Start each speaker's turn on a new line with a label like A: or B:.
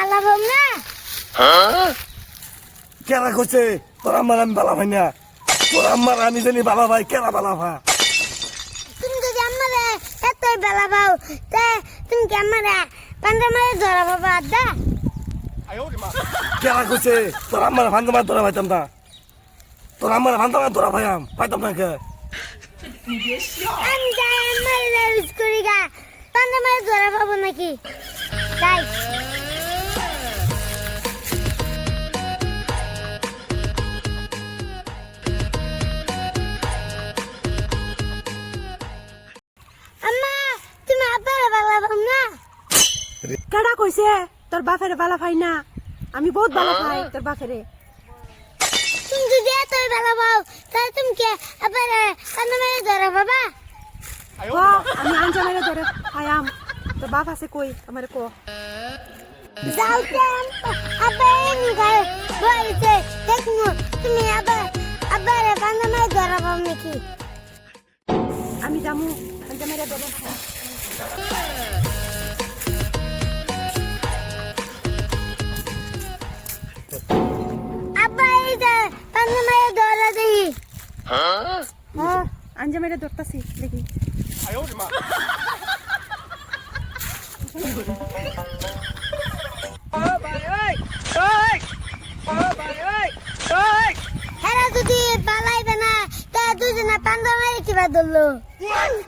A: বালা ভাব না
B: কেরা করছে তোর আমার আমি বালা ভাই না তোর আমার আমি জানি বালা ভাই কেরা বালা ভা
A: তুমি যদি আমারে এতই বালা ভাও তে তুমি কি আমারে পান্ডা মারে ধরা বাবা আদা
B: কেরা করছে তোর আমার ভান্ডা মার ধরা ভাইতাম না তোর আমার ভান্ডা মার ধরা ভাইয়াম পাইতাম না কে
A: আমি যাই আমারে ইউজ করি গা পান্ডা মারে ধরা পাবো নাকি যাই আম্মা তুমি আব্বারে বালা ভাব না
C: কেডা কইছে তোর বাপের বালা ভাই না আমি বহুত বালা ভাই তোর বাপেরে
A: তুমি যদি এতই বালা ভাও তাহলে তুমি কি আব্বারে পান্ডা মারে ধরা বাবা
C: ও আমি আঞ্জা মেরে ধরে খায়াম তোর বাপ আছে কই আমারে কো
A: যাও কেন আব্বারে নি গায়ে বলছে দেখমু তুমি আব্বারে পান্ডা মারে ধরা পাবো নাকি
C: আমি যামু আঞ্জা মেরে ধরে
A: আব্বা এই যে পান্ডা মারে ধরা দেখি
C: ও আঞ্জা মেরে ধরতাছি দেখি